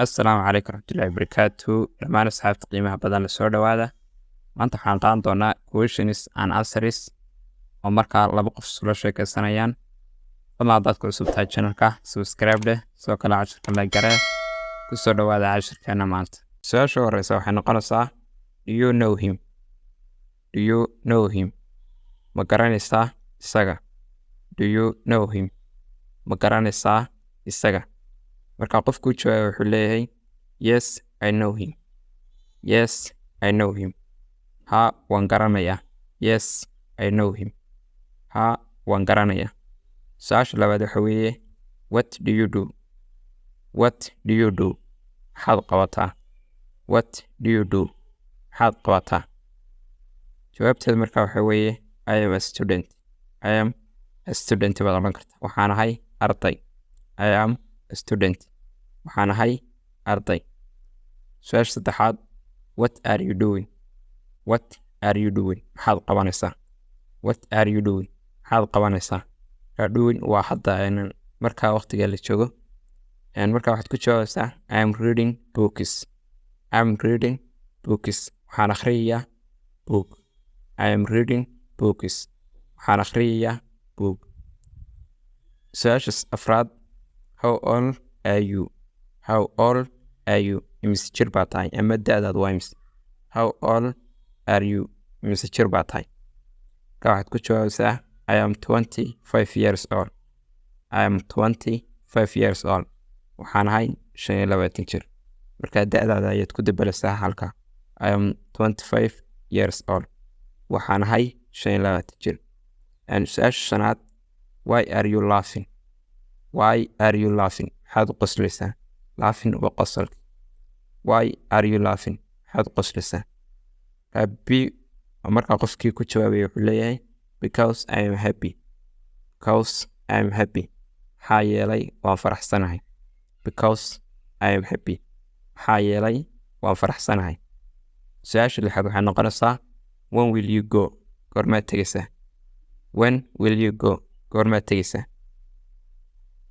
السلام عليكم ورحمة الله وبركاته. dhammaan asxaabta qiimaha badan la soo dhawaada. Maanta waxaan qaadan doonaa questions and answers oo markaa laba qof isla sheekaysanayaan. Fadlan haddaad ku cusub tahay channelka subscribe dheh, sidoo kale casharka la garee. Ku soo dhawaada casharkeena maanta. Su-aasha horeysa waxay noqonaysaa do you know him? Do you know him? Ma garanaysaa isaga? Do you know him? Ma garanaysaa isaga? Marka qofku jawaabo wuxuu leeyahay yes I know him. Yes I know him. Ha waan garanayaa. Yes I know him. Ha waan garanayaa. Su-aasha labaad waxa weeye what do you do? What do you do? Maxaad qabataa? What do you do? Maxaad qabataa? Jawaabteeda marka waxa weeye I am a student. I am a student baad odhan kartaa. Waxaan ahay arday. I am a student. waxaan ahay arday. Su-aasha saddexaad what are you doing? What are you doing? maxaad qabanaysaa? What are you doing? maxaad qabanaysaa? doing waa hadda markaa waqtiga la joogo. Markaa waxaad ku jawaabaysaa I am reading books. I am reading books. waxaan akhriyayaa book. I am reading books. waxaan akhriyayaa book. Su-aasha afraad how old are you? How old are you? Imise jir baa tahay ama da'daad waa imise? How old are you? Imise jir baa tahay? Ka waxaad ku jawaabaysaa I am 25 years old. I am 25 years old. waxaan ahay 25 jir. Marka da'daada ayaad ku dabalaysaa halka I am 25 years old. waxaan ahay 25 jir. Su-aasha shanaad why are you laughing? Why are you laughing? maxaad u qoslaysaa? Laughing waa qosolka. Why are you laughing? maxaad u qoslaysaa? Markaa qofkii ku jawaabay wuxuu leeyahay because I am happy. Because I am happy. maxaa yeelay waan faraxsanahay. Because I am happy. maxaa yeelay waan faraxsanahay. Su-aasha lixaad waxay noqonaysaa when will you go? goormaad tegaysaa? When will you go? goormaad tegaysaa?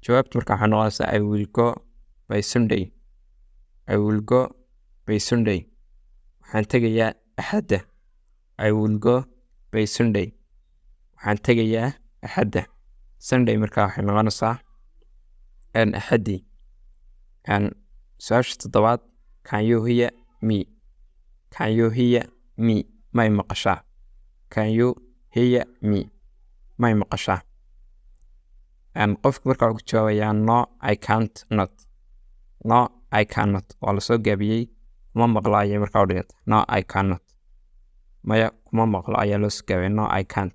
jawaabta markaa waxay noqonaysaa I will go by Sunday. I will go by Sunday. waxaan tegayaa Axadda. I will go by Sunday. waxaan tegayaa Axadda. Sunday markaa waxay noqonaysaa Axaddii. Su-aasha toddobaad can you hear me? Can you hear me? may maqashaa? Can you hear me? may maqashaa? qofka markaa wuxuu ku jawaabayaa no I can't not. No I cannot. waa lasoo gaabiyey kuma maqlo ayay markaa u dhiganta. No I cannot. maya kuma maqlo ayaa loo soo gaabiyey no I can't.